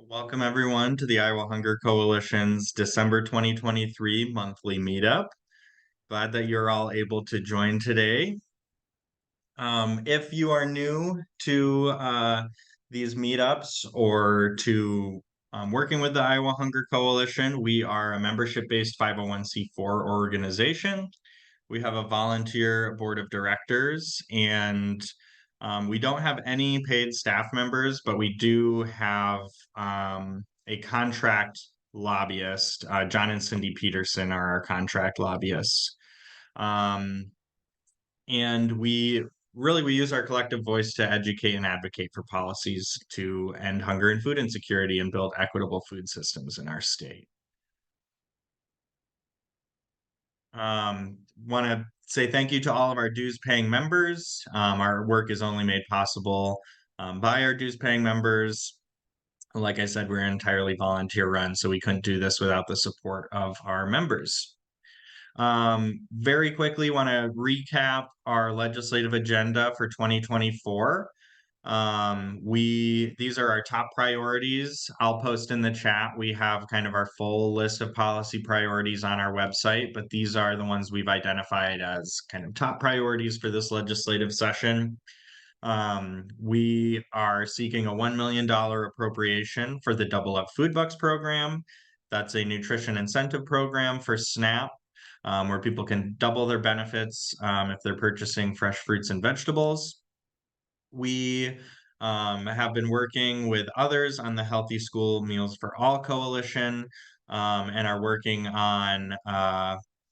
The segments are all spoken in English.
Welcome everyone to the Iowa Hunger Coalition's December 2023 monthly meetup. Glad that you're all able to join today. If you are new to these meetups or to working with the Iowa Hunger Coalition, we are a membership-based 501c4 organization. We have a volunteer board of directors, and we don't have any paid staff members, but we do have a contract lobbyist. John and Cindy Peterson are our contract lobbyists. And we use our collective voice to educate and advocate for policies to end hunger and food insecurity and build equitable food systems in our state. Want to say thank you to all of our dues paying members. Our work is only made possible by our dues paying members. Like I said, we're entirely volunteer run, so we couldn't do this without the support of our members. Very quickly, want to recap our legislative agenda for 2024. These are our top priorities. I'll post in the chat. We have kind of our full list of policy priorities on our website, but these are the ones we've identified as kind of top priorities for this legislative session. We are seeking a $1 million appropriation for the Double Up Food Bucks program. That's a nutrition incentive program for SNAP, where people can double their benefits if they're purchasing fresh fruits and vegetables. We have been working with others on the Healthy School Meals for All Coalition and are working on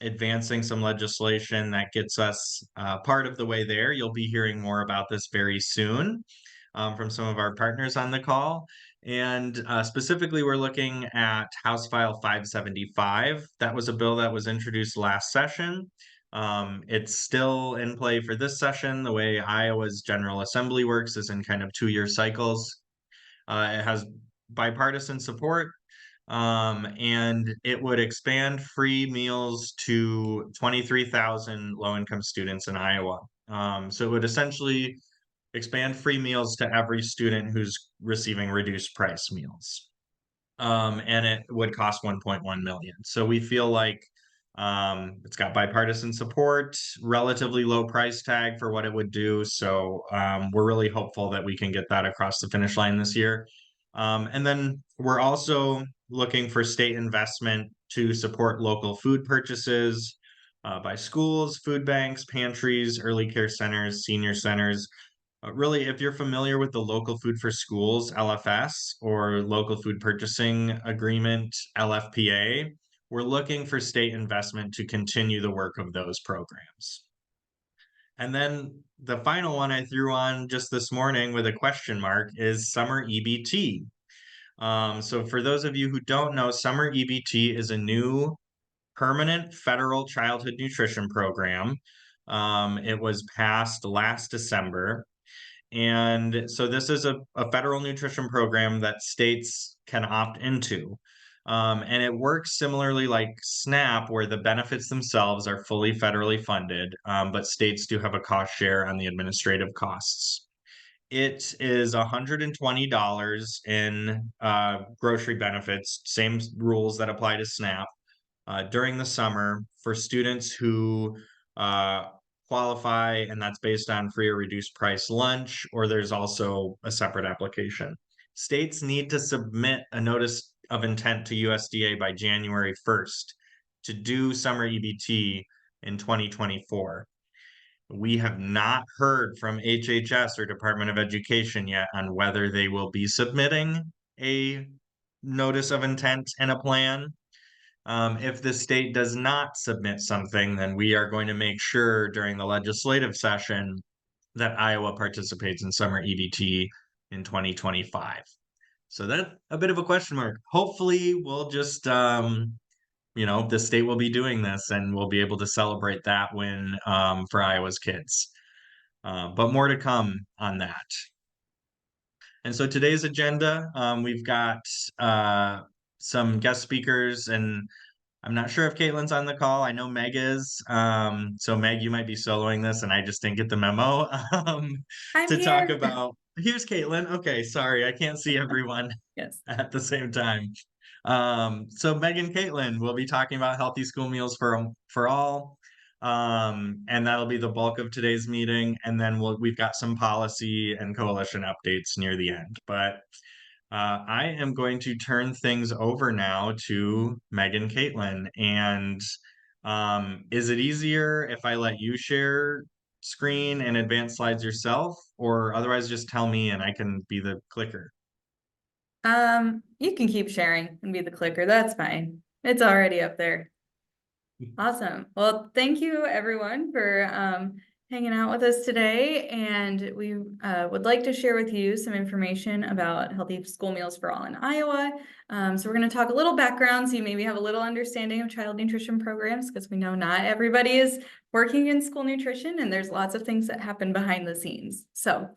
advancing some legislation that gets us part of the way there. You'll be hearing more about this very soon from some of our partners on the call. And specifically, we're looking at House File 575. That was a bill that was introduced last session. It's still in play for this session. The way Iowa's General Assembly works is in kind of 2-year cycles. It has bipartisan support, and it would expand free meals to 23,000 low-income students in Iowa. So it would essentially expand free meals to every student who's receiving reduced price meals. And it would cost 1.1 million. So we feel like it's got bipartisan support, relatively low price tag for what it would do. So we're really hopeful that we can get that across the finish line this year. And then we're also looking for state investment to support local food purchases by schools, food banks, pantries, early care centers, senior centers. Really, if you're familiar with the Local Food for Schools, LFS, or Local Food Purchasing Agreement, LFPA, we're looking for state investment to continue the work of those programs. And then the final one I threw on just this morning with a question mark is summer EBT. So for those of you who don't know, summer EBT is a new permanent federal childhood nutrition program. It was passed last December. And so this is a federal nutrition program that states can opt into. And it works similarly like SNAP, where the benefits themselves are fully federally funded, but states do have a cost share on the administrative costs. It is $120 in grocery benefits, same rules that apply to SNAP, during the summer for students who qualify, and that's based on free or reduced price lunch, or there's also a separate application. States need to submit a notice of intent to USDA by January 1st to do summer EBT in 2024. We have not heard from HHS or Department of Education yet on whether they will be submitting a notice of intent and a plan. If the state does not submit something, then we are going to make sure during the legislative session that Iowa participates in summer EBT in 2025. So that's a bit of a question mark. Hopefully we'll just, the state will be doing this and we'll be able to celebrate that win for Iowa's kids. But more to come on that. And so today's agenda, we've got some guest speakers, and I'm not sure if Caitlin's on the call. I know Meg is. So Meg, you might be soloing this, and I just didn't get the memo I'm to talk here. about here's Caitlin. Okay, sorry, I can't see everyone Yes. at the same time. So Meg and Caitlin will be talking about healthy school meals for all. And that'll be the bulk of today's meeting. And then we've got some policy and coalition updates near the end. But I am going to turn things over now to Meg and Caitlin. And is it easier if I let you share screen and advance slides yourself, or otherwise just tell me and I can be the clicker? You can keep sharing and be the clicker. That's fine. It's already up there. Awesome. Well, thank you everyone for hanging out with us today. And we would like to share with you some information about healthy school meals for all in Iowa. So we're going to talk a little background so you maybe have a little understanding of child nutrition programs, because we know not everybody is working in school nutrition and there's lots of things that happen behind the scenes. So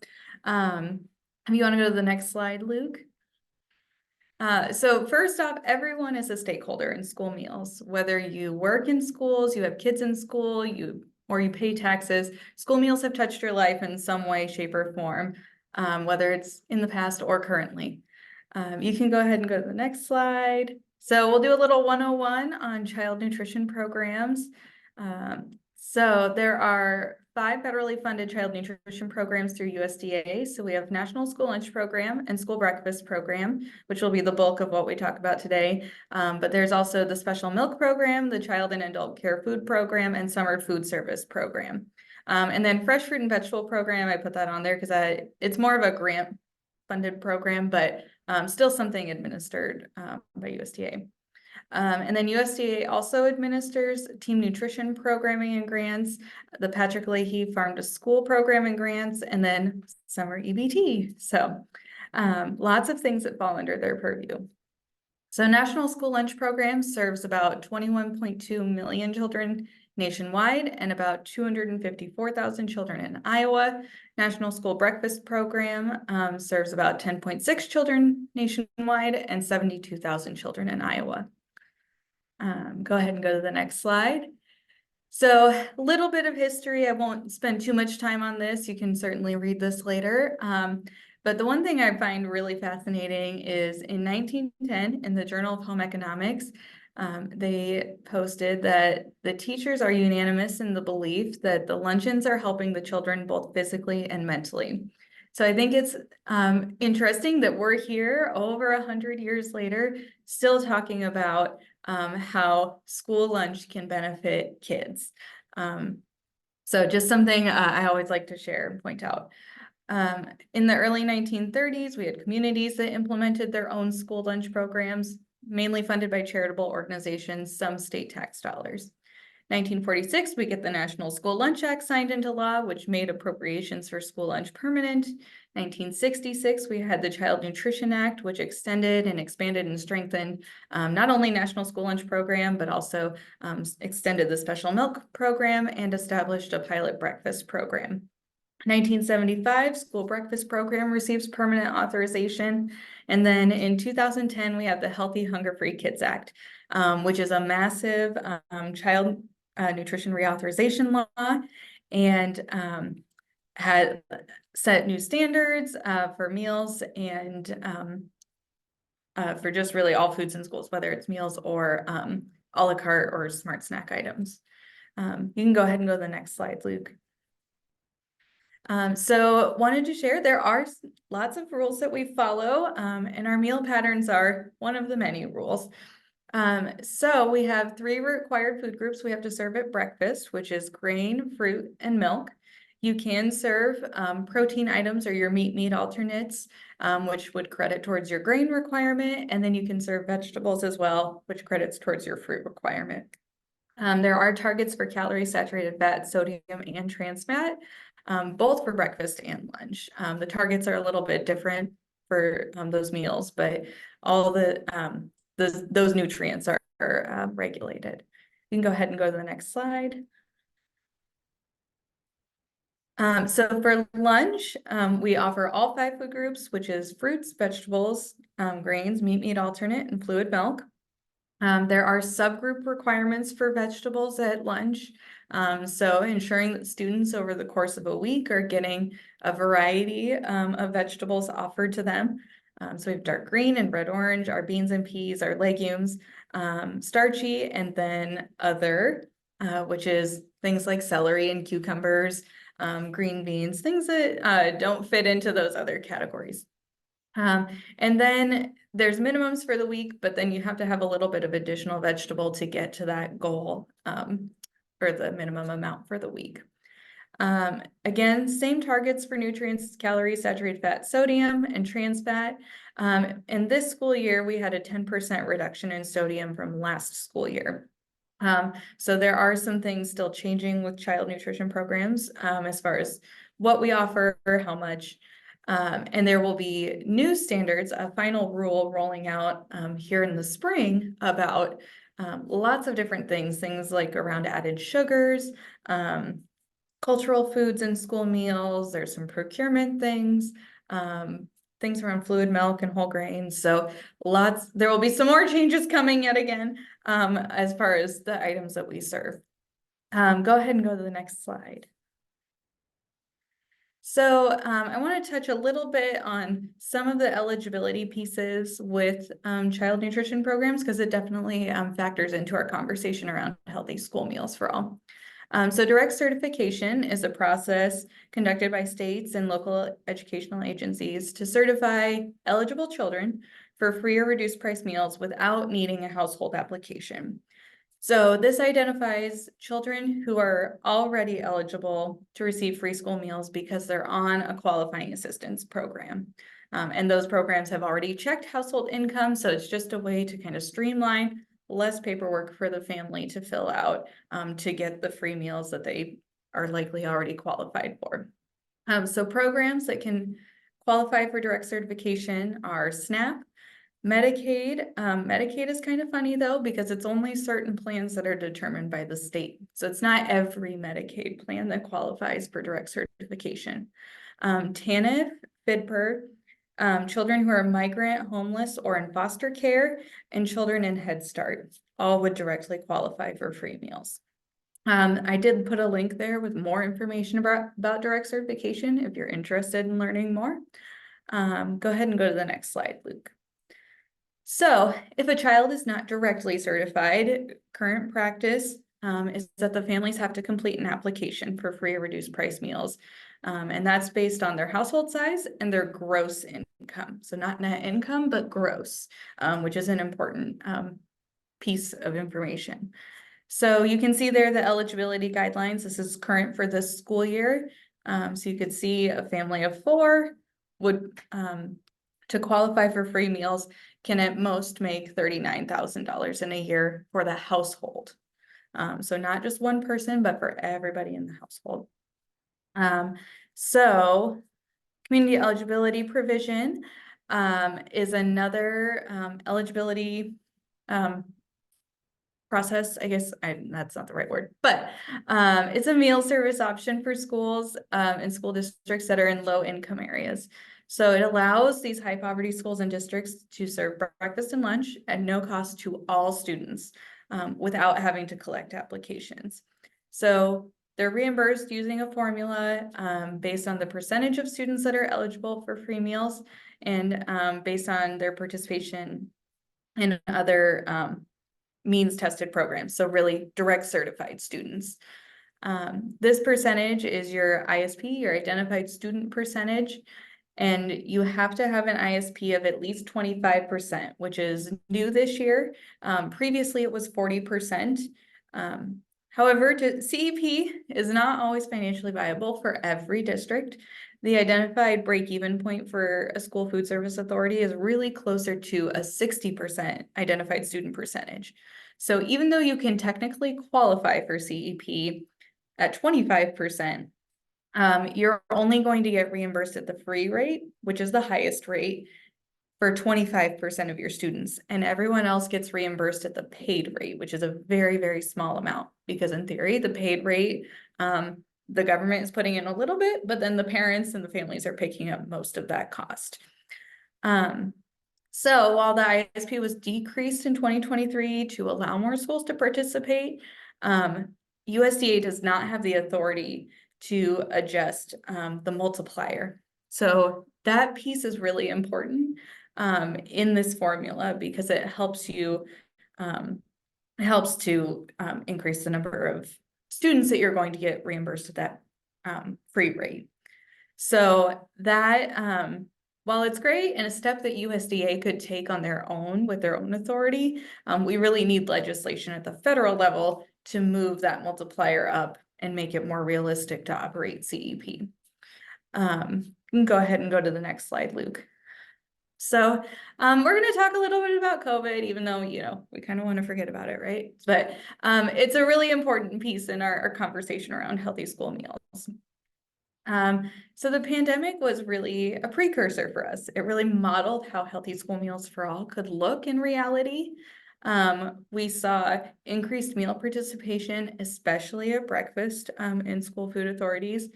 if you want to go to the next slide, Luke. So first off, everyone is a stakeholder in school meals. Whether you work in schools, you have kids in school, or you pay taxes, school meals have touched your life in some way, shape, or form, whether it's in the past or currently. You can go ahead and go to the next slide. So we'll do a little 101 on child nutrition programs. So there are 5 federally funded child nutrition programs through USDA. So we have National School Lunch Program and School Breakfast Program, which will be the bulk of what we talk about today. But there's also the Special Milk Program, the Child and Adult Care Food Program, and Summer Food Service Program. And then Fresh Fruit and Vegetable Program, I put that on there because it's more of a grant funded program, but still something administered by USDA. And then USDA also administers team nutrition programming and grants, the Patrick Leahy Farm to School program and grants, and then summer EBT. So lots of things that fall under their purview. So National School Lunch Program serves about 21.2 million children nationwide and about 254,000 children in Iowa. National School Breakfast Program serves about 10.6 children nationwide and 72,000 children in Iowa. Go ahead and go to the next slide. So a little bit of history. I won't spend too much time on this. You can certainly read this later. But the one thing I find really fascinating is in 1910 in the Journal of Home Economics, they posted that the teachers are unanimous in the belief that the luncheons are helping the children both physically and mentally. So I think it's interesting that we're here over 100 years later, still talking about how school lunch can benefit kids. So just something I always like to share and point out. In the early 1930s, we had communities that implemented their own school lunch programs, mainly funded by charitable organizations, some state tax dollars. 1946, we get the National School Lunch Act signed into law, which made appropriations for school lunch permanent. 1966, we had the Child Nutrition Act, which extended and expanded and strengthened not only National School Lunch Program, but also extended the Special Milk Program and established a pilot breakfast program. 1975, School Breakfast Program receives permanent authorization. And then in 2010, we have the Healthy Hunger-Free Kids Act, which is a massive child nutrition reauthorization law and had set new standards for meals and for just really all foods in schools, whether it's meals or a la carte or smart snack items. You can go ahead and go to the next slide, Luke. So wanted to share, there are lots of rules that we follow, and our meal patterns are one of the many rules. So we have 3 required food groups we have to serve at breakfast, which is grain, fruit, and milk. You can serve protein items or your meat alternates, which would credit towards your grain requirement, and then you can serve vegetables as well, which credits towards your fruit requirement. There are targets for calorie, saturated fat, sodium, and trans fat, both for breakfast and lunch. The targets are a little bit different for those meals, but all those nutrients are regulated. You can go ahead and go to the next slide. So for lunch, we offer all 5 food groups, which is fruits, vegetables, grains, meat alternate, and fluid milk. There are subgroup requirements for vegetables at lunch. So ensuring that students over the course of a week are getting a variety of vegetables offered to them. So we have dark green and red orange, our beans and peas, our legumes, starchy, and then other, which is things like celery and cucumbers, green beans, things that don't fit into those other categories. And then there's minimums for the week, but then you have to have a little bit of additional vegetable to get to that goal, or the minimum amount for the week. Again, same targets for nutrients, calories, saturated fat, sodium, and trans fat. In this school year, we had a 10% reduction in sodium from last school year. So there are some things still changing with child nutrition programs, as far as what we offer, how much. And there will be new standards, a final rule rolling out here in the spring about lots of different things like around added sugars, cultural foods in school meals. There's some procurement things, things around fluid milk and whole grains. So there will be some more changes coming yet again, as far as the items that we serve. Go ahead and go to the next slide. So I want to touch a little bit on some of the eligibility pieces with child nutrition programs, because it definitely factors into our conversation around healthy school meals for all. So direct certification is a process conducted by states and local educational agencies to certify eligible children for free or reduced price meals without needing a household application. So this identifies children who are already eligible to receive free school meals because they're on a qualifying assistance program. And those programs have already checked household income, so it's just a way to kind of streamline less paperwork for the family to fill out to get the free meals that they are likely already qualified for. So programs that can qualify for direct certification are SNAP, Medicaid. Medicaid is kind of funny though, because it's only certain plans that are determined by the state. So it's not every Medicaid plan that qualifies for direct certification. TANF, FIDPER, children who are migrant, homeless, or in foster care, and children in Head Start, all would directly qualify for free meals. I did put a link there with more information about direct certification if you're interested in learning more. Go ahead and go to the next slide, Luke. So if a child is not directly certified, current practice is that the families have to complete an application for free or reduced price meals. And that's based on their household size and their gross income. So not net income, but gross, which is an important piece of information. So you can see there the eligibility guidelines. This is current for this school year. So you could see a family of 4 would, to qualify for free meals, can at most make $39,000 in a year for the household. So not just one person, but for everybody in the household. So community eligibility provision is another eligibility process. I guess that's not the right word, but it's a meal service option for schools and school districts that are in low income areas. So it allows these high poverty schools and districts to serve breakfast and lunch at no cost to all students without having to collect applications. So they're reimbursed using a formula based on the percentage of students that are eligible for free meals and based on their participation in other means tested programs. So really direct certified students. This percentage is your ISP, your identified student percentage. And you have to have an ISP of at least 25%, which is new this year. Previously, it was 40%. However, CEP is not always financially viable for every district. The identified break-even point for a school food service authority is really closer to a 60% identified student percentage. So even though you can technically qualify for CEP at 25%, you're only going to get reimbursed at the free rate, which is the highest rate, for 25% of your students, and everyone else gets reimbursed at the paid rate, which is a very, very small amount, because in theory, the paid rate, the government is putting in a little bit, but then the parents and the families are picking up most of that cost. So while the ISP was decreased in 2023 to allow more schools to participate, USDA does not have the authority to adjust the multiplier. So that piece is really important in this formula because it helps you increase the number of students that you're going to get reimbursed at that free rate. So that while it's great and a step that USDA could take on their own with their own authority, we really need legislation at the federal level to move that multiplier up and make it more realistic to operate CEP. You can go ahead and go to the next slide, Luke. So we're going to talk a little bit about COVID, even though, you know, we kind of want to forget about it, right? But it's a really important piece in our conversation around healthy school meals. So the pandemic was really a precursor for us. It really modeled how healthy school meals for all could look in reality. We saw increased meal participation, especially at breakfast in school food authorities.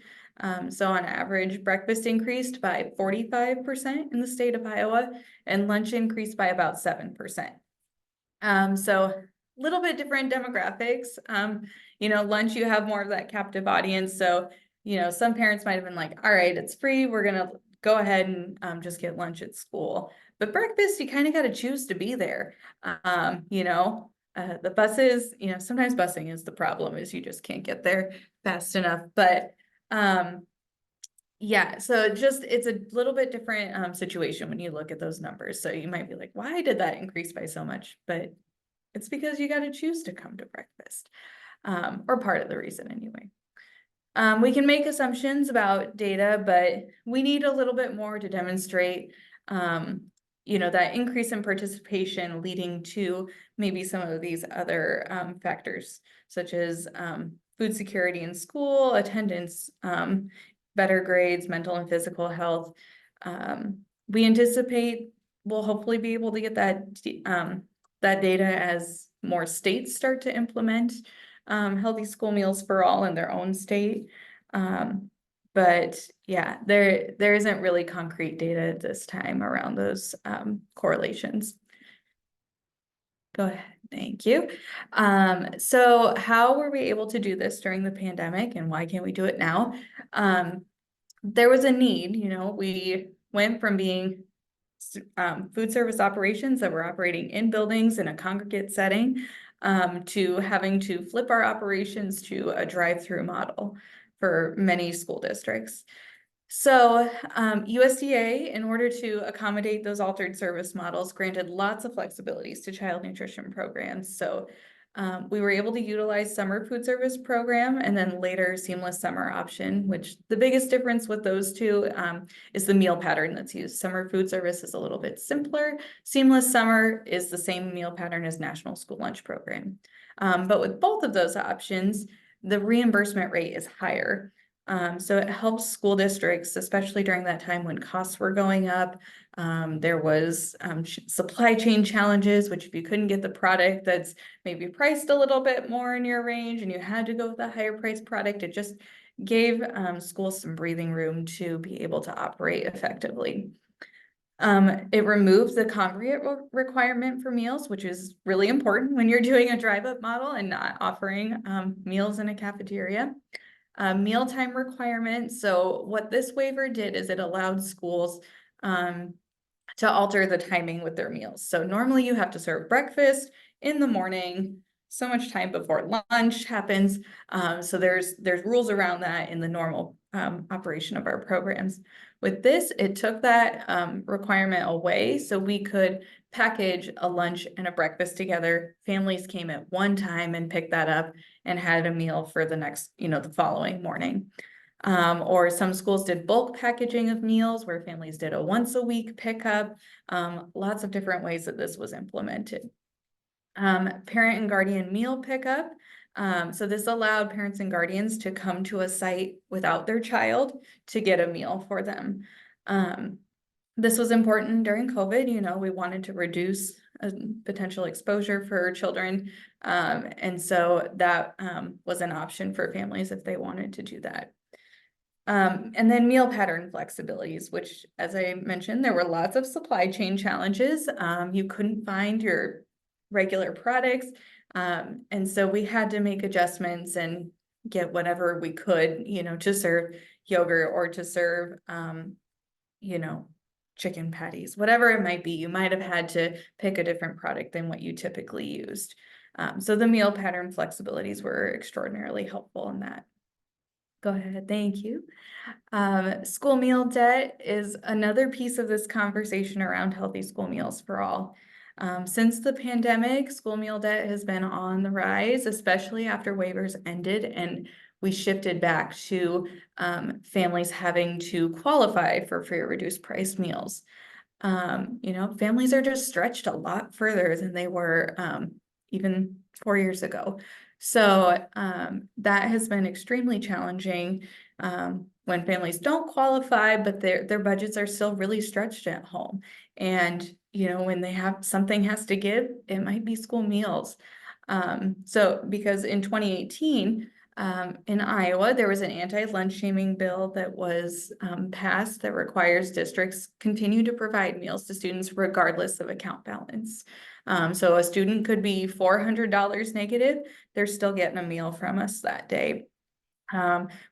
So on average, breakfast increased by 45% in the state of Iowa, and lunch increased by about 7%. So a little bit different demographics. You know, lunch, you have more of that captive audience. So, you know, some parents might have been like, all right, it's free. We're going to go ahead and just get lunch at school. But breakfast, you kind of got to choose to be there. You know, the buses, you know, sometimes busing is the problem, is you just can't get there fast enough. But yeah, so just it's a little bit different situation when you look at those numbers. So you might be like, why did that increase by so much? But it's because you got to choose to come to breakfast, or part of the reason anyway. We can make assumptions about data, but we need a little bit more to demonstrate, you know, that increase in participation leading to maybe some of these other factors, such as food security in school, attendance, better grades, mental and physical health. We anticipate we'll hopefully be able to get that data as more states start to implement healthy school meals for all in their own state. But yeah, there isn't really concrete data at this time around those correlations. Go ahead, thank you. So how were we able to do this during the pandemic, and why can't we do it now? There was a need, you know, we went from being food service operations that were operating in buildings in a congregate setting to having to flip our operations to a drive-through model for many school districts. So USDA, in order to accommodate those altered service models, granted lots of flexibilities to child nutrition programs. So we were able to utilize summer food service program and then later seamless summer option, which the biggest difference with those two is the meal pattern that's used. Summer food service is a little bit simpler. Seamless summer is the same meal pattern as National School Lunch Program. But with both of those options, the reimbursement rate is higher. So it helps school districts, especially during that time when costs were going up. There was supply chain challenges, which if you couldn't get the product that's maybe priced a little bit more in your range and you had to go with a higher priced product, it just gave schools some breathing room to be able to operate effectively. It removed the congregate requirement for meals, which is really important when you're doing a drive-up model and not offering meals in a cafeteria. Mealtime requirement. So what this waiver did is it allowed schools to alter the timing with their meals. So normally you have to serve breakfast in the morning, so much time before lunch happens. So there's rules around that in the normal operation of our programs. With this, it took that requirement away, so we could package a lunch and a breakfast together. Families came at one time and picked that up and had a meal for the next, you know, the following morning. Or some schools did bulk packaging of meals where families did a once a week pickup. Lots of different ways that this was implemented. Parent and guardian meal pickup. So this allowed parents and guardians to come to a site without their child to get a meal for them. This was important during COVID. You know, we wanted to reduce potential exposure for children. And so that was an option for families if they wanted to do that. And then meal pattern flexibilities, which, as I mentioned, there were lots of supply chain challenges. You couldn't find your regular products. And so we had to make adjustments and get whatever we could, to serve yogurt or to serve, you know, chicken patties, whatever it might be. You might have had to pick a different product than what you typically used. So the meal pattern flexibilities were extraordinarily helpful in that. Go ahead, thank you. School meal debt is another piece of this conversation around healthy school meals for all. Since the pandemic, school meal debt has been on the rise, especially after waivers ended and we shifted back to families having to qualify for free or reduced price meals. Families are just stretched a lot further than they were even 4 years ago. So that has been extremely challenging when families don't qualify, but their budgets are still really stretched at home. And when they have something has to give, it might be school meals. So because in 2018, in Iowa, there was an anti-lunch shaming bill that was passed that requires districts continue to provide meals to students regardless of account balance. So a student could be $400 negative, they're still getting a meal from us that day.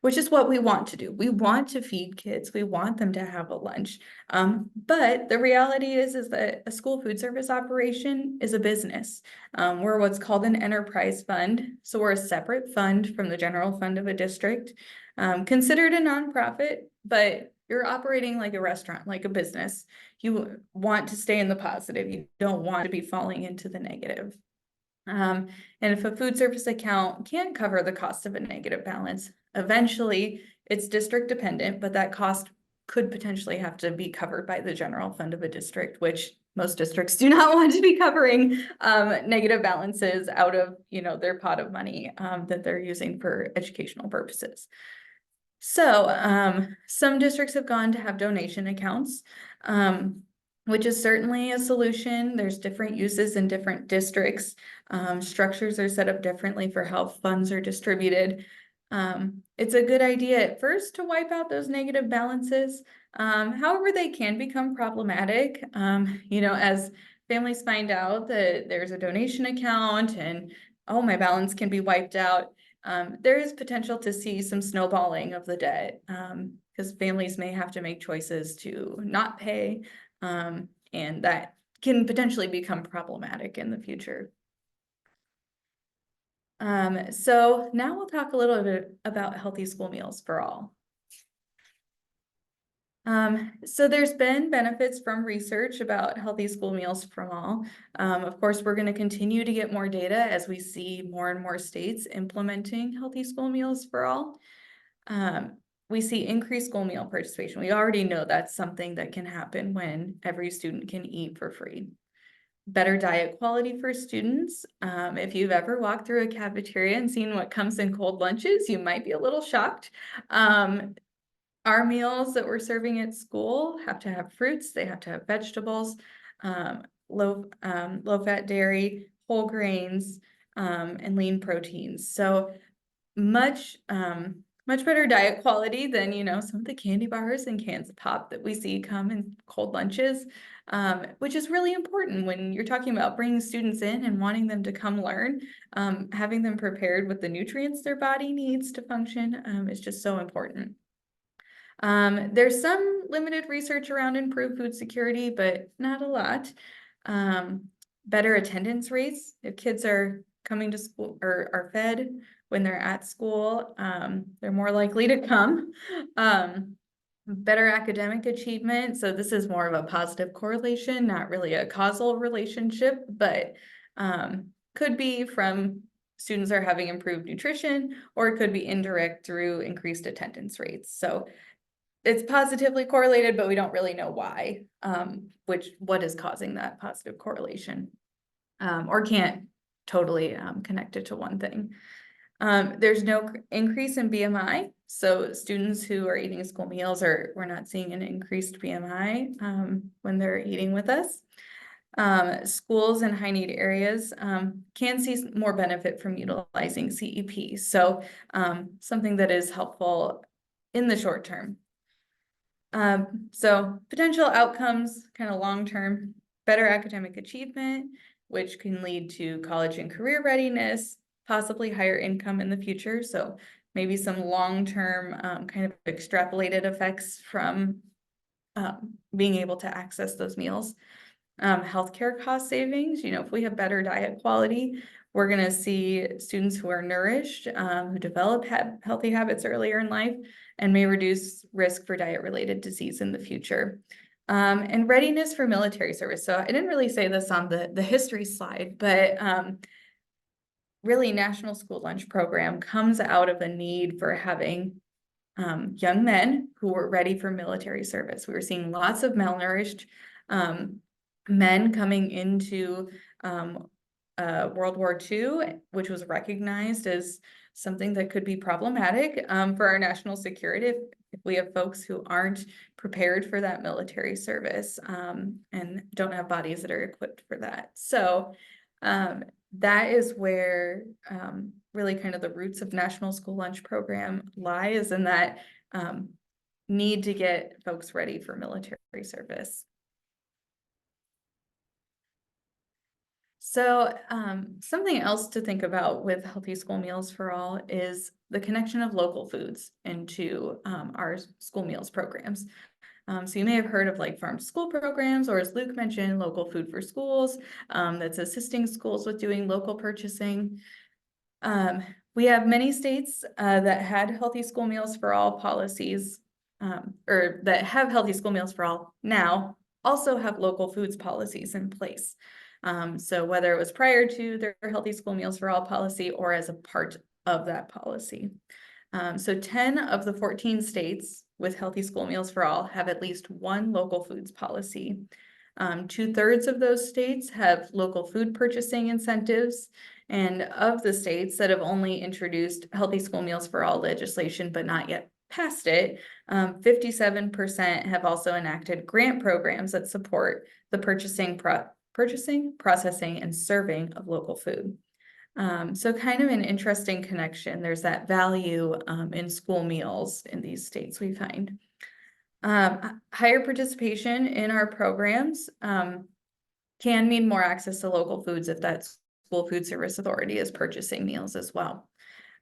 Which is what we want to do. We want to feed kids. We want them to have a lunch. But the reality is that a school food service operation is a business. We're what's called an enterprise fund. So we're a separate fund from the general fund of a district, considered a nonprofit, but you're operating like a restaurant, like a business. You want to stay in the positive. You don't want to be falling into the negative. And if a food service account can't cover the cost of a negative balance, eventually it's district dependent, but that cost could potentially have to be covered by the general fund of a district, which most districts do not want to be covering negative balances out of their pot of money that they're using for educational purposes. So some districts have gone to have donation accounts, which is certainly a solution. There's different uses in different districts. Structures are set up differently for how funds are distributed. It's a good idea at first to wipe out those negative balances. However, they can become problematic, as families find out that there's a donation account and, oh, my balance can be wiped out. There is potential to see some snowballing of the debt because families may have to make choices to not pay, and that can potentially become problematic in the future. So now we'll talk a little bit about healthy school meals for all. So there's been benefits from research about healthy school meals for all. Of course, we're going to continue to get more data as we see more and more states implementing healthy school meals for all. We see increased school meal participation. We already know that's something that can happen when every student can eat for free. Better diet quality for students. If you've ever walked through a cafeteria and seen what comes in cold lunches, you might be a little shocked. Our meals that we're serving at school have to have fruits, they have to have vegetables, low-fat dairy, whole grains, and lean proteins. So much better diet quality than some of the candy bars and cans of pop that we see come in cold lunches, which is really important when you're talking about bringing students in and wanting them to come learn. Having them prepared with the nutrients their body needs to function is just so important. There's some limited research around improved food security, but not a lot. Better attendance rates. If kids are coming to school or are fed when they're at school, they're more likely to come. Better academic achievement. So this is more of a positive correlation, not really a causal relationship, but could be from students are having improved nutrition, or it could be indirect through increased attendance rates. So it's positively correlated, but we don't really know why, what is causing that positive correlation, or can't totally connect it to one thing. There's no increase in BMI. So students who are eating school meals we're not seeing an increased BMI when they're eating with us. Schools in high need areas can see more benefit from utilizing CEP. So something that is helpful in the short term. So potential outcomes, kind of long-term, better academic achievement, which can lead to college and career readiness, possibly higher income in the future. So maybe some long-term kind of extrapolated effects from being able to access those meals. Healthcare cost savings, if we have better diet quality, we're going to see students who are nourished, who develop healthy habits earlier in life, and may reduce risk for diet-related disease in the future. And readiness for military service. So I didn't really say this on the history slide, but really National School Lunch Program comes out of a need for having young men who were ready for military service. We were seeing lots of malnourished men coming into World War II, which was recognized as something that could be problematic for our national security if we have folks who aren't prepared for that military service and don't have bodies that are equipped for that. So that is where really kind of the roots of National School Lunch Program lies, in that need to get folks ready for military service. So something else to think about with Healthy School Meals for All is the connection of local foods into our school meals programs. So you may have heard of like farm to school programs, or as Luke mentioned, local food for schools, that's assisting schools with doing local purchasing. We have many states that had Healthy School Meals for All policies, or that have Healthy School Meals for All now, also have local foods policies in place. So whether it was prior to their Healthy School Meals for All policy or as a part of that policy. So 10 of the 14 states with Healthy School Meals for All have at least one local foods policy. 2/3 of those states have local food purchasing incentives. And of the states that have only introduced Healthy School Meals for All legislation, but not yet passed it, 57% have also enacted grant programs that support the purchasing, processing, and serving of local food. So kind of an interesting connection. There's that value in school meals in these states, we find. Higher participation in our programs can mean more access to local foods if that school food service authority is purchasing meals as well.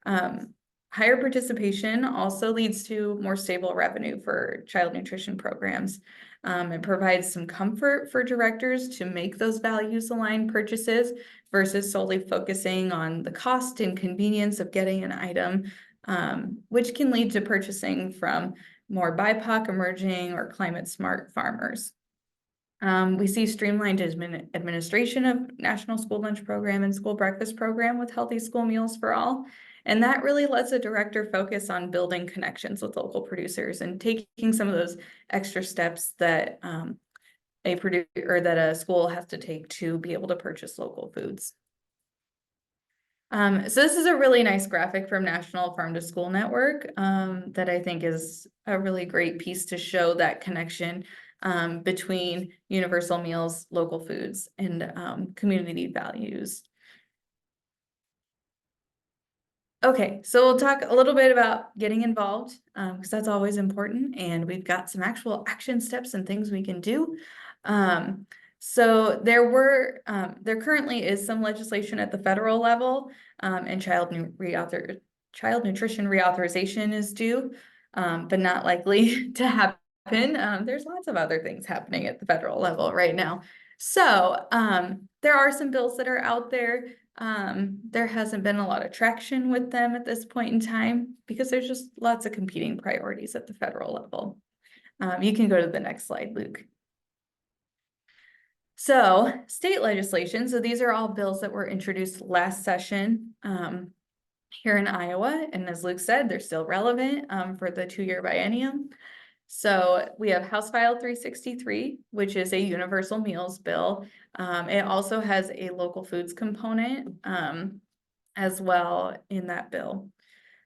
Higher participation also leads to more stable revenue for child nutrition programs. It provides some comfort for directors to make those values aligned purchases versus solely focusing on the cost and convenience of getting an item, which can lead to purchasing from more BIPOC, emerging, or climate smart farmers. We see streamlined administration of National School Lunch Program and School Breakfast Program with Healthy School Meals for All. And that really lets a director focus on building connections with local producers and taking some of those extra steps that a school has to take to be able to purchase local foods. So this is a really nice graphic from National Farm to School Network that I think is a really great piece to show that connection between universal meals, local foods, and community values. Okay, so we'll talk a little bit about getting involved because that's always important, and we've got some actual action steps and things we can do. So there currently is some legislation at the federal level, and child nutrition reauthorization is due, but not likely to happen. There's lots of other things happening at the federal level right now. So there are some bills that are out there. There hasn't been a lot of traction with them at this point in time because there's just lots of competing priorities at the federal level. You can go to the next slide, Luke. So state legislation. So these are all bills that were introduced last session here in Iowa. And as Luke said, they're still relevant for the 2-year biennium. So we have House File 363, which is a universal meals bill. It also has a local foods component as well in that bill.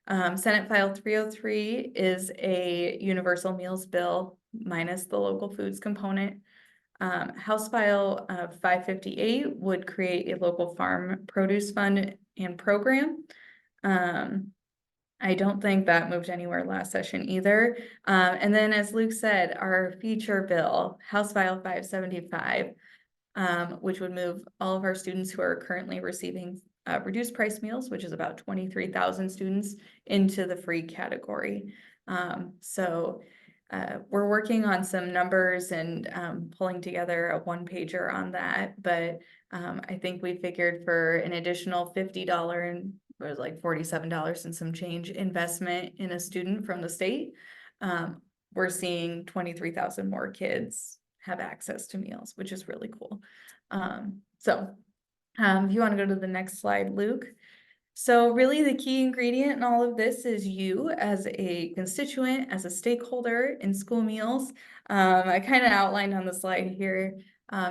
Senate File 303 is a universal meals bill minus the local foods component. House File 558 would create a local farm produce fund and program. I don't think that moved anywhere last session either. And then as Luke said, our feature bill, House File 575, which would move all of our students who are currently receiving reduced price meals, which is about 23,000 students, into the free category. So we're working on some numbers and pulling together a one-pager on that, but I think we figured for an additional $50 and it was like $47 and some change investment in a student from the state, we're seeing 23,000 more kids have access to meals, which is really cool. If you want to go to the next slide, Luke. So really the key ingredient in all of this is you as a constituent, as a stakeholder in school meals. I kind of outlined on the slide here,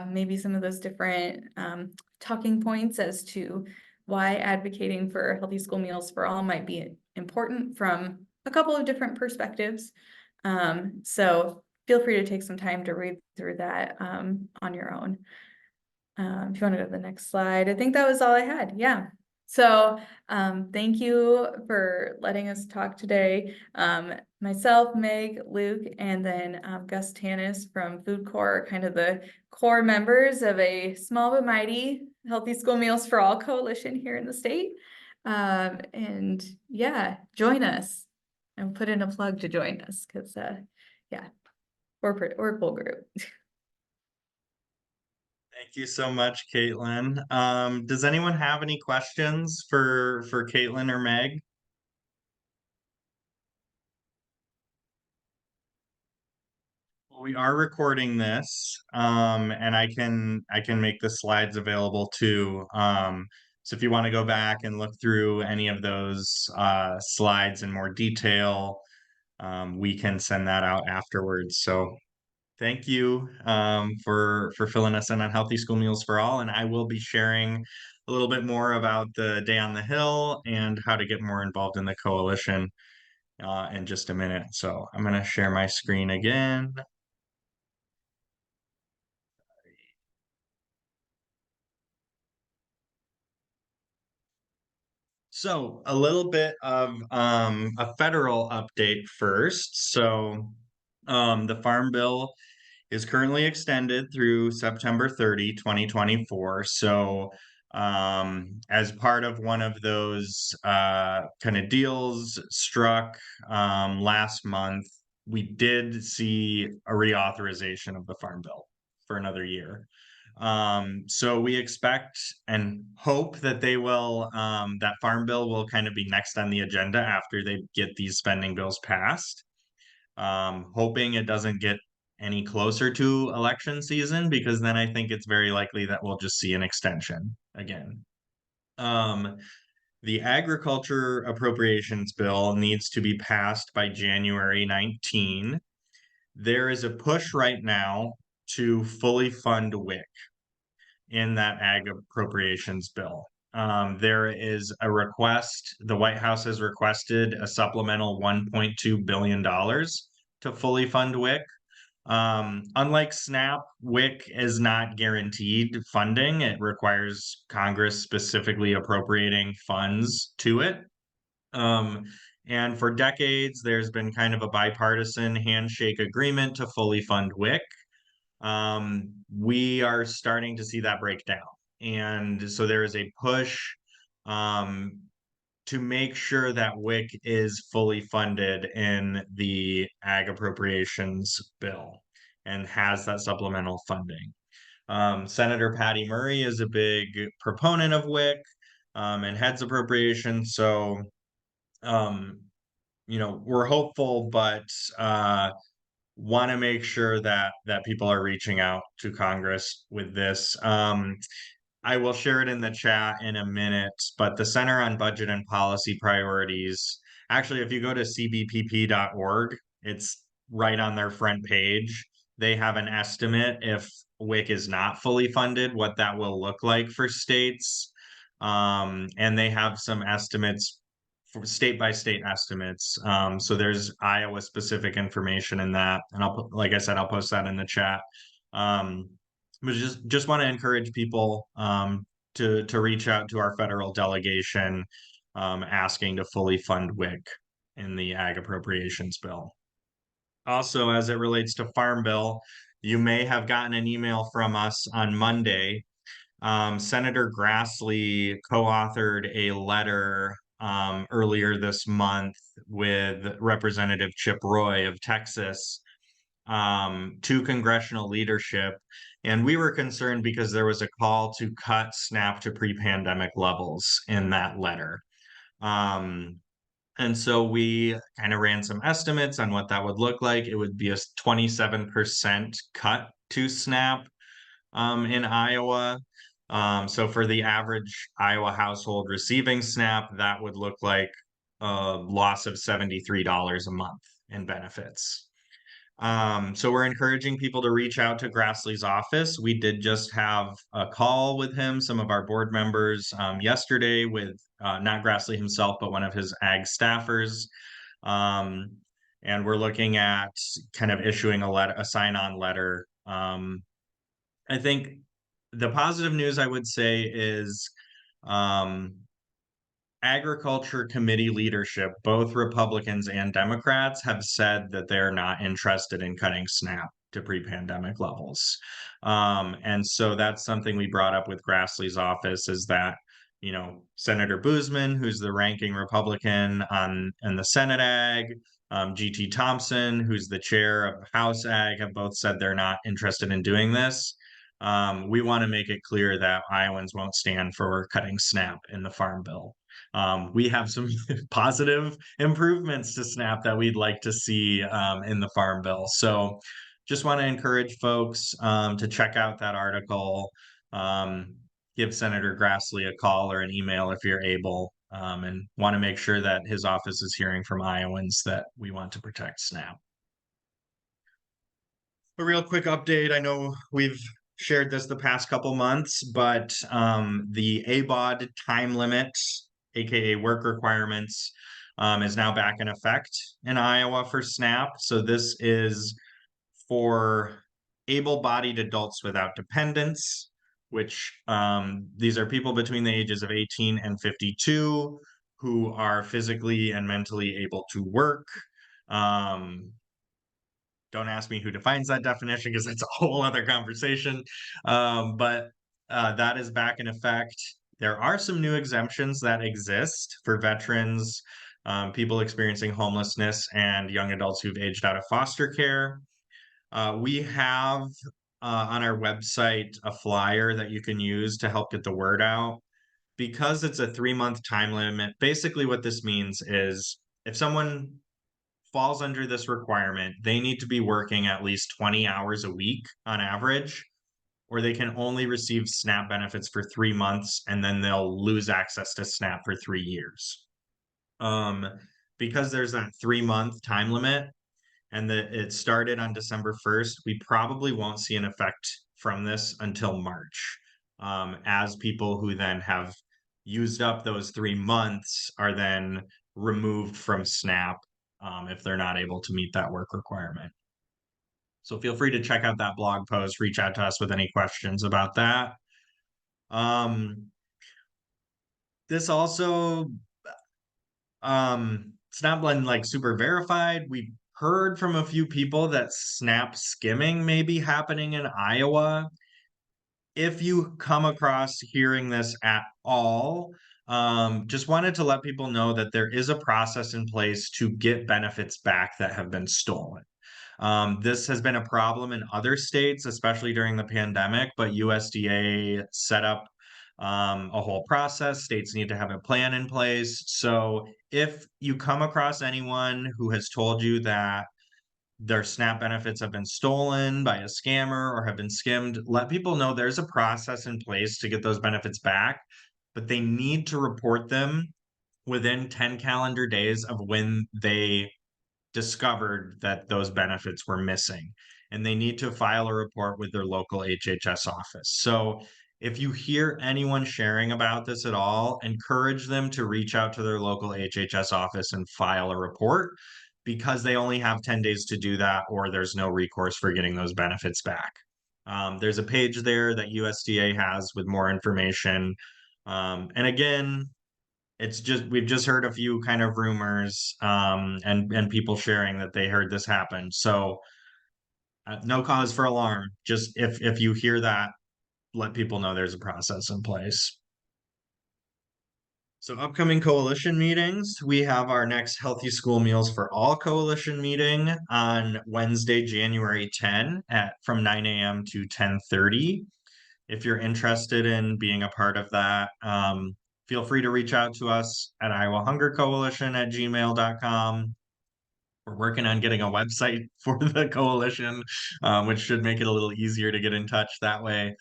maybe some of those different talking points as to why advocating for healthy school meals for all might be important from a couple of different perspectives. So feel free to take some time to read through that on your own. If you want to go to the next slide, I think that was all I had. Yeah. So thank you for letting us talk today. Myself, Meg, Luke, and then Gus Tanis from Food Corps are kind of the core members of a small but mighty Healthy School Meals for All coalition here in the state. And yeah, join us and put in a plug to join us because yeah, we're a cool group. Thank you so much, Caitlin. Does anyone have any questions for Caitlin or Meg? We are recording this, and I can make the slides available too. So if you want to go back and look through any of those slides in more detail, we can send that out afterwards. So thank you for filling us in on Healthy School Meals for All, and I will be sharing a little bit more about the Day on the Hill and how to get more involved in the coalition in just a minute. So I'm going to share my screen again. So a little bit of a federal update first. So the Farm Bill is currently extended through September 30, 2024. So as part of one of those kind of deals struck last month, we did see a reauthorization of the Farm Bill for another year. So we expect and hope that that Farm Bill will kind of be next on the agenda after they get these spending bills passed. Hoping it doesn't get any closer to election season, because then I think it's very likely that we'll just see an extension again. The agriculture appropriations bill needs to be passed by January 19. There is a push right now to fully fund WIC in that ag appropriations bill. There is a request, the White House has requested a supplemental $1.2 billion to fully fund WIC. Unlike SNAP, WIC is not guaranteed funding. It requires Congress specifically appropriating funds to it. And for decades, there's been kind of a bipartisan handshake agreement to fully fund WIC. We are starting to see that break down. And so there is a push to make sure that WIC is fully funded in the ag appropriations bill and has that supplemental funding. Senator Patty Murray is a big proponent of WIC and heads appropriations. So, we're hopeful, but want to make sure that people are reaching out to Congress with this. I will share it in the chat in a minute, but the Center on Budget and Policy Priorities, actually, if you go to cbpp.org, it's right on their front page. They have an estimate if WIC is not fully funded, what that will look like for states. And they have some estimates for state by state estimates. So there's Iowa specific information in that. And like I said, I'll post that in the chat. But just want to encourage people to reach out to our federal delegation asking to fully fund WIC in the ag appropriations bill. Also, as it relates to Farm Bill, You may have gotten an email from us on Monday. Senator Grassley co-authored a letter earlier this month with Representative Chip Roy of Texas to congressional leadership. And we were concerned because there was a call to cut SNAP to pre-pandemic levels in that letter. And so we kind of ran some estimates on what that would look like. It would be a 27% cut to SNAP in Iowa. So for the average Iowa household receiving SNAP, that would look like a loss of $73 a month in benefits. So we're encouraging people to reach out to Grassley's office. We did just have a call with him, some of our board members, yesterday with not Grassley himself, but one of his ag staffers. And we're looking at kind of issuing a sign-on letter. I think the positive news I would say is um, agriculture committee leadership, both Republicans and Democrats, have said that they're not interested in cutting SNAP to pre-pandemic levels. And so that's something we brought up with Grassley's office is that, Senator Boozman, who's the ranking Republican in the Senate Ag, G.T. Thompson, who's the chair of House Ag, have both said they're not interested in doing this. We want to make it clear that Iowans won't stand for cutting SNAP in the Farm Bill. We have some positive improvements to SNAP that we'd like to see in the Farm Bill. So just want to encourage folks to check out that article. Give Senator Grassley a call or an email if you're able, and want to make sure that his office is hearing from Iowans that we want to protect SNAP. A real quick update. I know we've shared this the past couple months, but the ABOD time limit, aka work requirements, is now back in effect in Iowa for SNAP. So this is for able-bodied adults without dependents, which these are people between the ages of 18 and 52 who are physically and mentally able to work. Don't ask me who defines that definition because that's a whole other conversation. But that is back in effect. There are some new exemptions that exist for veterans, people experiencing homelessness, and young adults who've aged out of foster care. We have on our website a flyer that you can use to help get the word out. Because it's a 3-month time limit, basically what this means is if someone falls under this requirement, they need to be working at least 20 hours a week on average, or they can only receive SNAP benefits for 3 months and then they'll lose access to SNAP for 3 years. Because there's that 3-month time limit and that it started on December 1st, we probably won't see an effect from this until March. As people who then have used up those 3 months are then removed from SNAP if they're not able to meet that work requirement. So feel free to check out that blog post, reach out to us with any questions about that. This also, it's not been like super verified. We heard from a few people that SNAP skimming may be happening in Iowa. If you come across hearing this at all, just wanted to let people know that there is a process in place to get benefits back that have been stolen. This has been a problem in other states, especially during the pandemic, but USDA set up a whole process. States need to have a plan in place. So if you come across anyone who has told you that their SNAP benefits have been stolen by a scammer or have been skimmed, let people know there's a process in place to get those benefits back, but they need to report them within 10 calendar days of when they discovered that those benefits were missing. And they need to file a report with their local HHS office. So if you hear anyone sharing about this at all, encourage them to reach out to their local HHS office and file a report because they only have 10 days to do that, or there's no recourse for getting those benefits back. There's a page there that USDA has with more information. And again, we've just heard a few kind of rumors and people sharing that they heard this happen. So No cause for alarm. Just if you hear that, let people know there's a process in place. So upcoming coalition meetings, we have our next Healthy School Meals for All coalition meeting on Wednesday, January 10 at from 9 a.m. to 10:30. If you're interested in being a part of that, feel free to reach out to us at Iowa Hunger Coalition at gmail.com. We're working on getting a website for the coalition, which should make it a little easier to get in touch that way.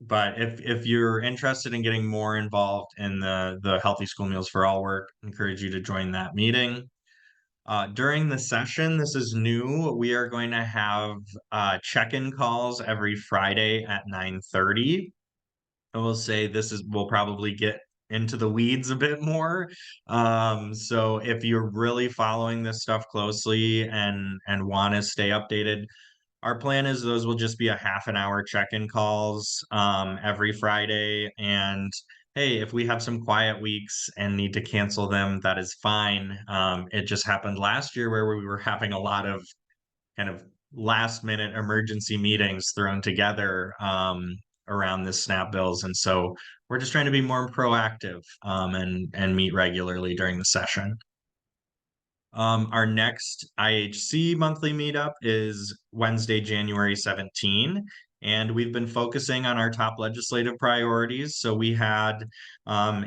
But if you're interested in getting more involved in the Healthy School Meals for All work, I encourage you to join that meeting. During the session, this is new. We are going to have check-in calls every Friday at 9:30. I will say we'll probably get into the weeds a bit more. So if you're really following this stuff closely and want to stay updated, our plan is those will just be a half an hour check-in calls every Friday. And hey, if we have some quiet weeks and need to cancel them, that is fine. It just happened last year where we were having a lot of kind of last minute emergency meetings thrown together around this SNAP bills. And so we're just trying to be more proactive and meet regularly during the session. Our next IHC monthly meetup is Wednesday, January 17, and we've been focusing on our top legislative priorities. So we had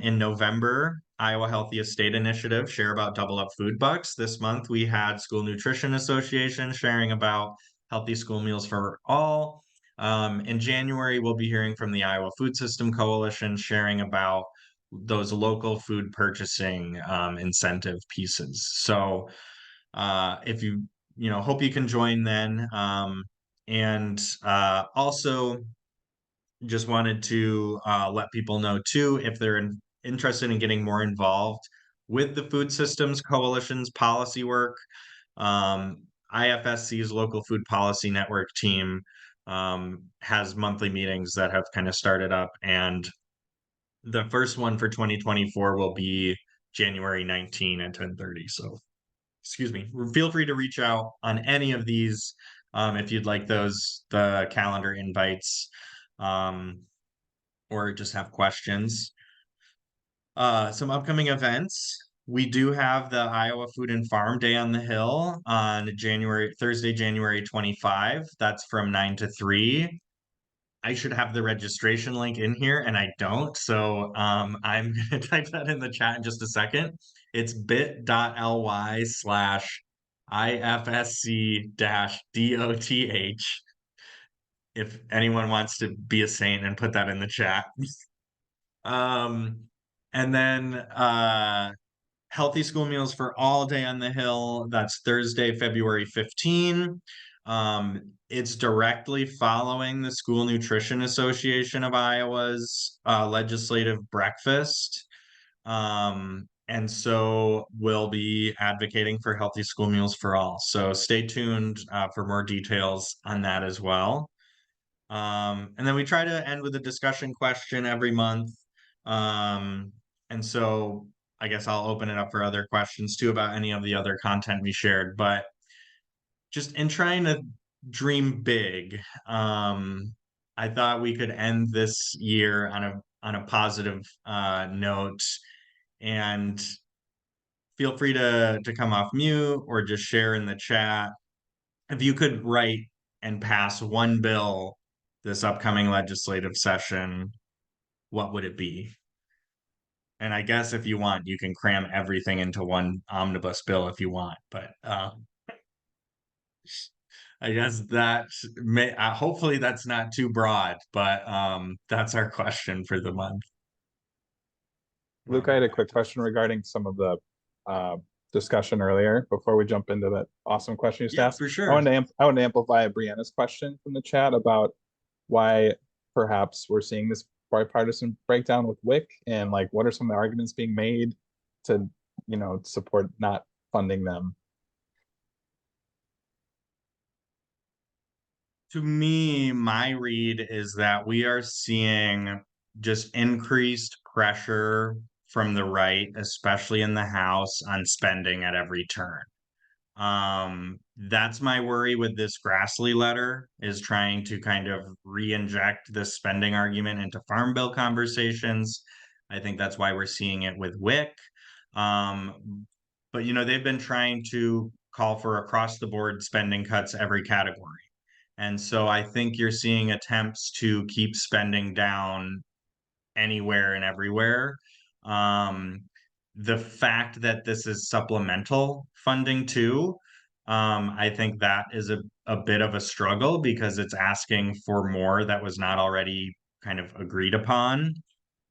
in November, Iowa Healthiest State Initiative share about double up food bucks. This month we had School Nutrition Association sharing about healthy school meals for all. In January, we'll be hearing from the Iowa Food System Coalition sharing about those local food purchasing incentive pieces. So if hope you can join then. And also just wanted to let people know too, if they're interested in getting more involved with the Food Systems Coalition's policy work. IFSC's Local Food Policy Network team has monthly meetings that have kind of started up, and the first one for 2024 will be January 19 at 10:30. So, excuse me. Feel free to reach out on any of these if you'd like the calendar invites, or just have questions. Some upcoming events. We do have the Iowa Food and Farm Day on the Hill on Thursday, January 25. That's from 9 to 3. I should have the registration link in here and I don't. So I'm going to type that in the chat in just a second. It's bit.ly/IFSC-DOTH. If anyone wants to be a saint and put that in the chat. And then Healthy School Meals for All Day on the Hill. That's Thursday, February 15. It's directly following the School Nutrition Association of Iowa's legislative breakfast. And so we'll be advocating for healthy school meals for all. So stay tuned for more details on that as well. And then we try to end with a discussion question every month. And so I guess I'll open it up for other questions too about any of the other content we shared. But just in trying to dream big, I thought we could end this year on a positive note. And feel free to come off mute or just share in the chat. If you could write and pass one bill this upcoming legislative session, what would it be? And I guess if you want, you can cram everything into one omnibus bill if you want, but I guess that may hopefully that's not too broad, but that's our question for the month. Luke, I had a quick question regarding some of the discussion earlier before we jump into that awesome question you just asked. For sure. I want to amplify Brianna's question from the chat about why perhaps we're seeing this bipartisan breakdown with WIC, and like what are some of the arguments being made to support not funding them. To me, my read is that we are seeing just increased pressure from the right, especially in the House, on spending at every turn. That's my worry with this Grassley letter, is trying to kind of re-inject this spending argument into farm bill conversations. I think that's why we're seeing it with WIC. But they've been trying to call for across the board spending cuts every category. And so I think you're seeing attempts to keep spending down anywhere and everywhere. Um, the fact that this is supplemental funding too, I think that is a bit of a struggle because it's asking for more that was not already kind of agreed upon.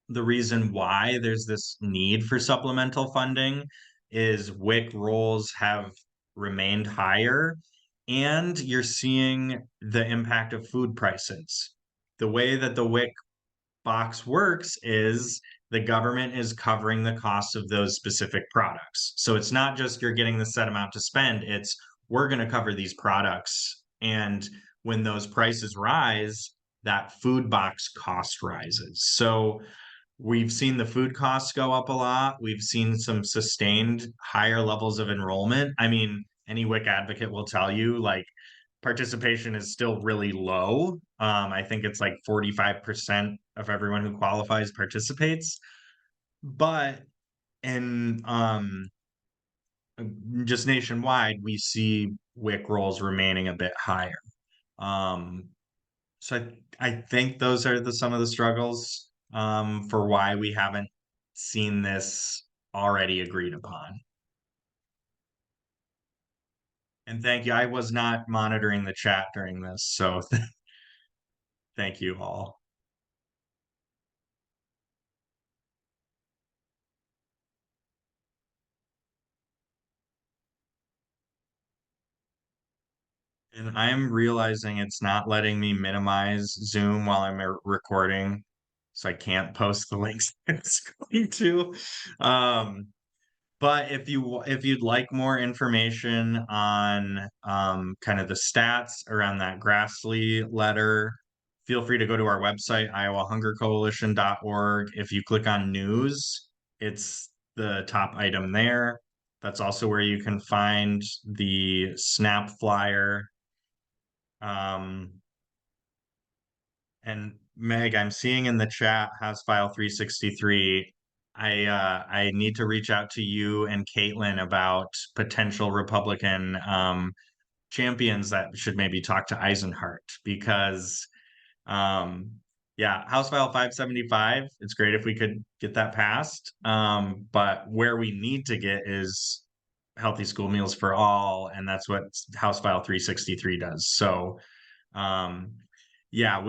The reason why there's this need for supplemental funding is WIC rolls have remained higher, and you're seeing the impact of food prices. The way that the WIC box works is the government is covering the cost of those specific products. So it's not just you're getting the set amount to spend, it's we're going to cover these products. And when those prices rise, that food box cost rises. So we've seen the food costs go up a lot. We've seen some sustained higher levels of enrollment. I mean, any WIC advocate will tell you, like, participation is still really low. I think it's like 45% of everyone who qualifies participates. But in just nationwide, we see WIC rolls remaining a bit higher. Um, so I think those are some of the struggles for why we haven't seen this already agreed upon. And thank you. I was not monitoring the chat during this, so thank you all. And I'm realizing it's not letting me minimize Zoom while I'm recording, so I can't post the links it's going to. But if you'd like more information on kind of the stats around that Grassley letter, feel free to go to our website, iowahungercoalition.org. If you click on news, it's the top item there. That's also where you can find the SNAP flyer. And Meg, I'm seeing in the chat House File 363. I need to reach out to you and Caitlin about potential Republican champions that should maybe talk to Eisenhart, because yeah, House File 575, it's great if we could get that passed. But where we need to get is healthy school meals for all, and that's what House File 363 does. So yeah,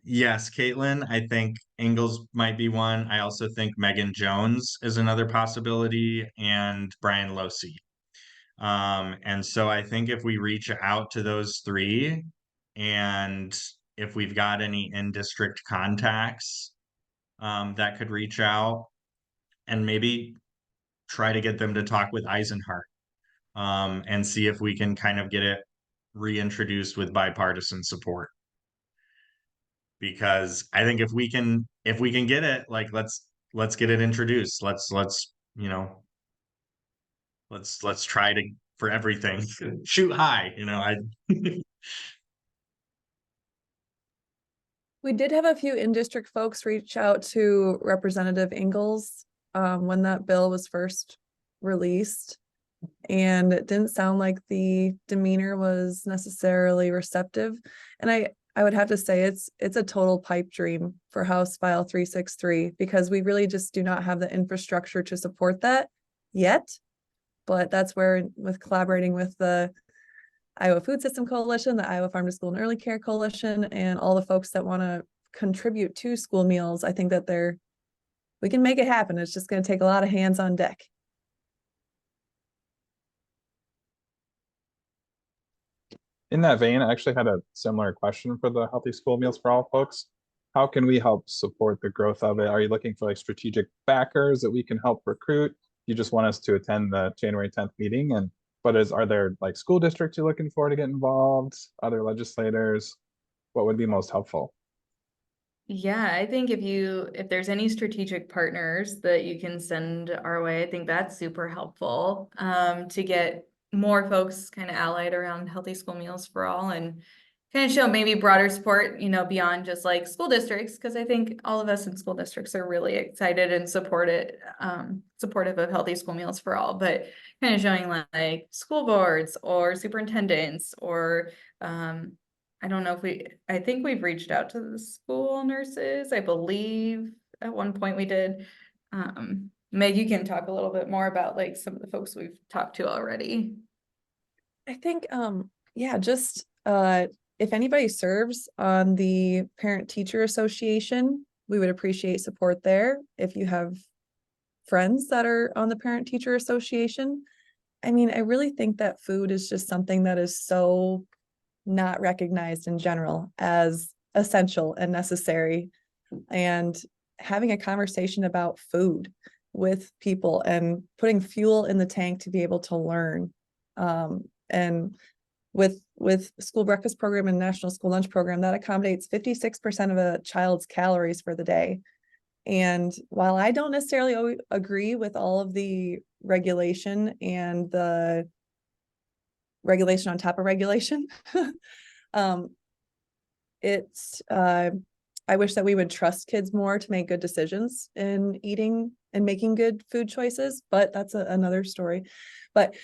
yes, Caitlin, I think Ingalls might be one. I also think Megan Jones is another possibility, and Brian Losey. And so I think if we reach out to those three, and if we've got any in-district contacts that could reach out and maybe try to get them to talk with Eisenhart, and see if we can kind of get it reintroduced with bipartisan support. Because I think if we can get it, like, let's get it introduced. Let's let's try to, for everything, shoot high. We did have a few in-district folks reach out to Representative Ingalls when that bill was first released. And it didn't sound like the demeanor was necessarily receptive. And I would have to say it's a total pipe dream for House File 363, because we really just do not have the infrastructure to support that yet. But that's where, with collaborating with the Iowa Food System Coalition, the Iowa Farm to School and Early Care Coalition, and all the folks that want to contribute to school meals, I think that we can make it happen. It's just going to take a lot of hands on deck. In that vein, I actually had a similar question for the Healthy School Meals for All folks. How can we help support the growth of it? Are you looking for like strategic backers that we can help recruit? You just want us to attend the January 10th meeting? Are there like school districts you're looking for to get involved? Other legislators? What would be most helpful? Yeah, I think if there's any strategic partners that you can send our way, I think that's super helpful to get more folks kind of allied around healthy school meals for all, and kind of show maybe broader support, beyond just like school districts, because I think all of us in school districts are really excited and supportive of healthy school meals for all, but kind of showing like school boards or superintendents or I don't know if I think we've reached out to the school nurses. I believe at one point we did. Meg, you can talk a little bit more about like some of the folks we've talked to already. I think, yeah, just, if anybody serves on the Parent Teacher Association, we would appreciate support there. If you have friends that are on the Parent Teacher Association, I mean, I really think that food is just something that is so not recognized in general as essential and necessary. And having a conversation about food with people and putting fuel in the tank to be able to learn. And with school breakfast program and national school lunch program, that accommodates 56% of a child's calories for the day. And while I don't necessarily agree with all of the regulation and the regulation on top of regulation, it's I wish that we would trust kids more to make good decisions in eating and making good food choices, but that's another story. But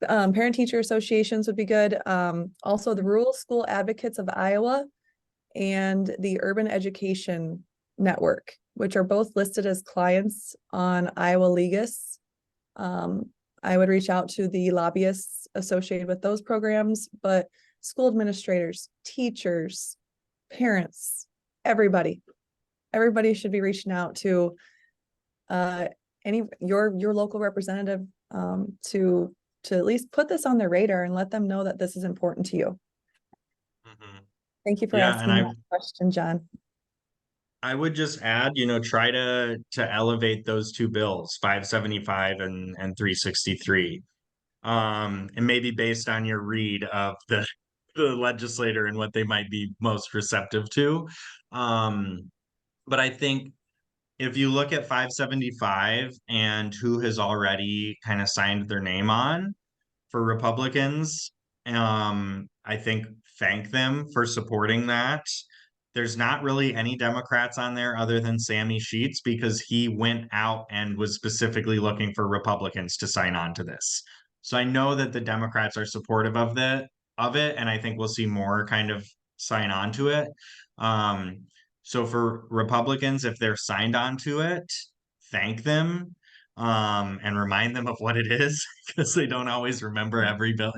parent teacher associations would be good. Also the Rural School Advocates of Iowa and the Urban Education Network, which are both listed as clients on Iowa Legis. I would reach out to the lobbyists associated with those programs, but school administrators, teachers, parents, everybody should be reaching out to your local representative to at least put this on their radar and let them know that this is important to you. Mhm. Thank you for Yeah, asking and that question, John. I would just add, try to elevate those two bills, 575 and 363. And maybe based on your read of the legislator and what they might be most receptive to. But I think if you look at 575 and who has already kind of signed their name on for Republicans, I think thank them for supporting that. There's not really any Democrats on there other than Sammy Sheets because he went out and was specifically looking for Republicans to sign on to this. So I know that the Democrats are supportive of it, and I think we'll see more kind of sign on to it. So for Republicans, if they're signed on to it, thank them and remind them of what it is because they don't always remember every bill,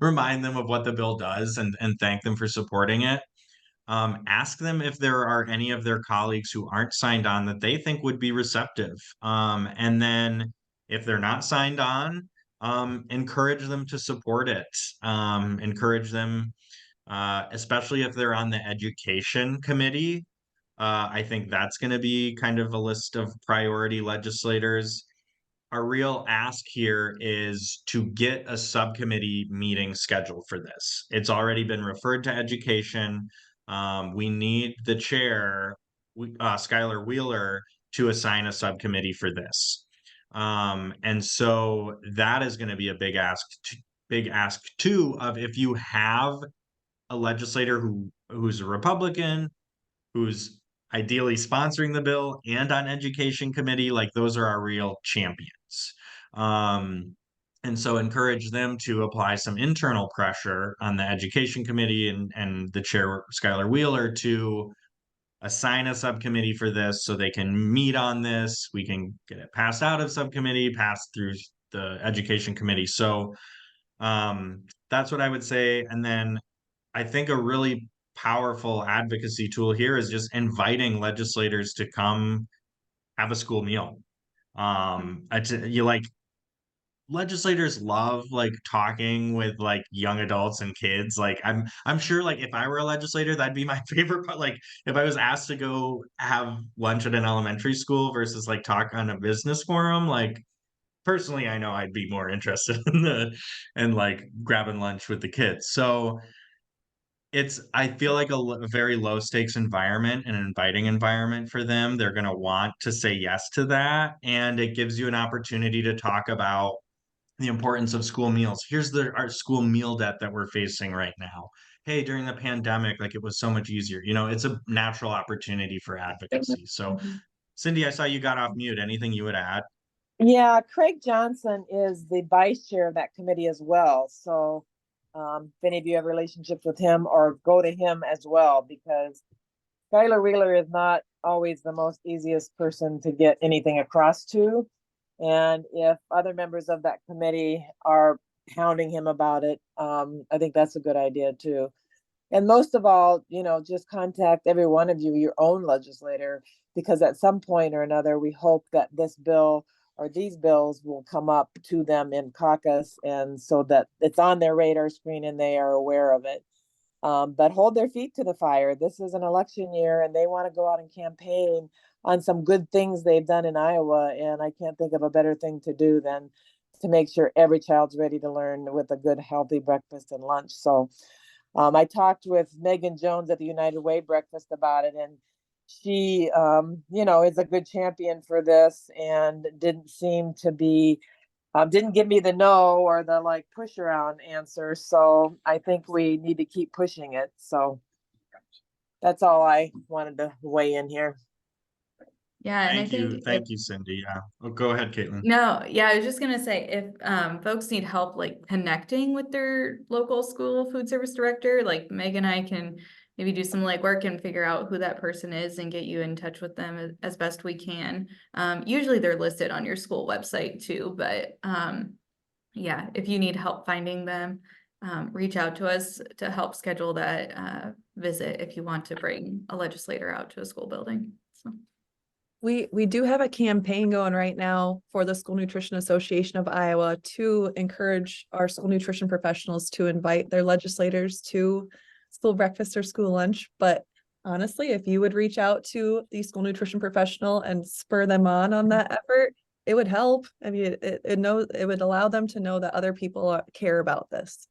remind them of what the bill does and thank them for supporting it. Ask them if there are any of their colleagues who aren't signed on that they think would be receptive. And then if they're not signed on, encourage them to support it. Encourage them, especially if they're on the education committee. I think that's going to be kind of a list of priority legislators. Our real ask here is to get a subcommittee meeting scheduled for this. It's already been referred to education. We need the chair, Skylar Wheeler, to assign a subcommittee for this. And so that is going to be a big ask too, of if you have a legislator who's a Republican, who's ideally sponsoring the bill and on education committee, like those are our real champions. And so encourage them to apply some internal pressure on the education committee and the chair, Skylar Wheeler, to assign a subcommittee for this so they can meet on this. We can get it passed out of subcommittee, passed through the education committee. So that's what I would say. And then I think a really powerful advocacy tool here is just inviting legislators to come have a school meal. You like legislators love like talking with like young adults and kids. Like I'm sure like if I were a legislator, that'd be my favorite part. Like if I was asked to go have lunch at an elementary school versus like talk on a business forum, like personally, I know I'd be more interested in like grabbing lunch with the kids. So I feel like a very low stakes environment, an inviting environment for them. They're going to want to say yes to that. And it gives you an opportunity to talk about the importance of school meals. Here's our school meal debt that we're facing right now. Hey, during the pandemic, like it was so much easier. You know, it's a natural opportunity for advocacy. So, Mhm. Cindy, I saw you got off mute. Anything you would add? Yeah, Craig Johnson is the vice chair of that committee as well. So if any of you have relationships with him, or go to him as well, because Skylar Wheeler is not always the most easiest person to get anything across to. And if other members of that committee are hounding him about it, I think that's a good idea too. And most of all, just contact every one of you, your own legislator, because at some point or another, we hope that this bill or these bills will come up to them in caucus, and so that it's on their radar screen and they are aware of it. But hold their feet to the fire. This is an election year and they want to go out and campaign on some good things they've done in Iowa. And I can't think of a better thing to do than to make sure every child's ready to learn with a good, healthy breakfast and lunch. So I talked with Megan Jones at the United Way breakfast about it, and she, is a good champion for this, and didn't seem to be, didn't give me the no or the like push around answer. So I think we need to keep pushing it. So that's all I wanted to weigh in here. Yeah, and I Thank you. think Thank you, Cindy. Yeah. Oh, go ahead, Caitlin. no, yeah, I was just gonna say, if folks need help like connecting with their local school food service director, like Meg and I can maybe do some legwork and figure out who that person is and get you in touch with them as best we can. Usually they're listed on your school website too, but yeah, if you need help finding them, reach out to us to help schedule that visit if you want to bring a legislator out to a school building. So. We do have a campaign going right now for the School Nutrition Association of Iowa to encourage our school nutrition professionals to invite their legislators to school breakfast or school lunch. But honestly, if you would reach out to the school nutrition professional and spur them on that effort, it would help. I mean, it would allow them to know that other people care about this.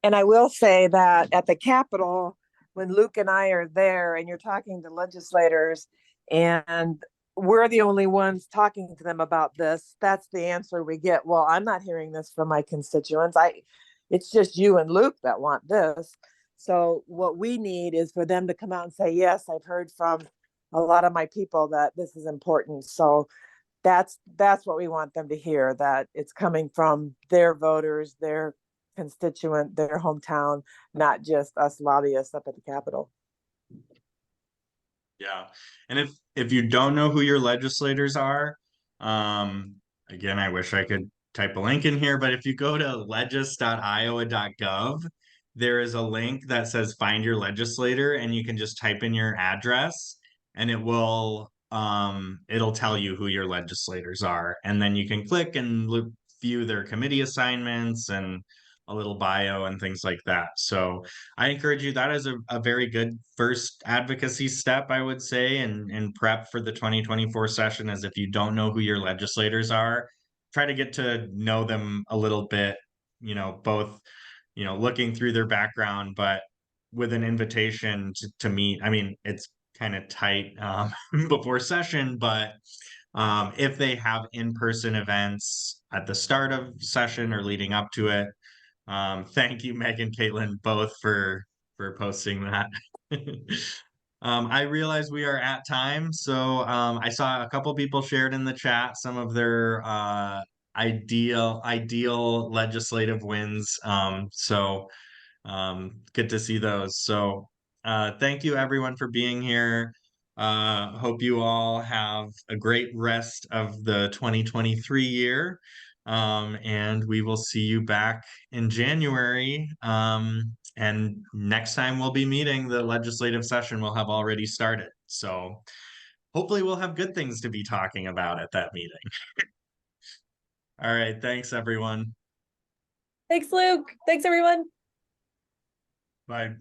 And I will say that at the Capitol, when Luke and I are there and you're talking to legislators and we're the only ones talking to them about this, that's the answer we get. Well, I'm not hearing this from my constituents. It's just you and Luke that want this. So what we need is for them to come out and say, yes, I've heard from a lot of my people that this is important. So that's what we want them to hear, that it's coming from their voters, their constituent, their hometown, not just us lobbyists up at the Capitol. Yeah. And if you don't know who your legislators are, again, I wish I could type a link in here, but if you go to legis.iowa.gov, there is a link that says find your legislator, and you can just type in your address and it'll tell you who your legislators are. And then you can click and view their committee assignments and a little bio and things like that. So I encourage you, that is a very good first advocacy step, I would say, and prep for the 2024 session. As if you don't know who your legislators are, try to get to know them a little bit, both, looking through their background, but with an invitation to meet. I mean, it's kind of tight before session, but if they have in-person events at the start of session or leading up to it, thank you, Meg and Caitlin, both for posting that. I realize we are at time, so I saw a couple people shared in the chat some of their ideal legislative wins. Good to see those. So thank you everyone for being here. Hope you all have a great rest of the 2023 year. And we will see you back in January. And next time we'll be meeting, the legislative session will have already started. So hopefully we'll have good things to be talking about at that meeting. All right. Thanks, everyone. Thanks, Luke. Thanks, everyone. Bye.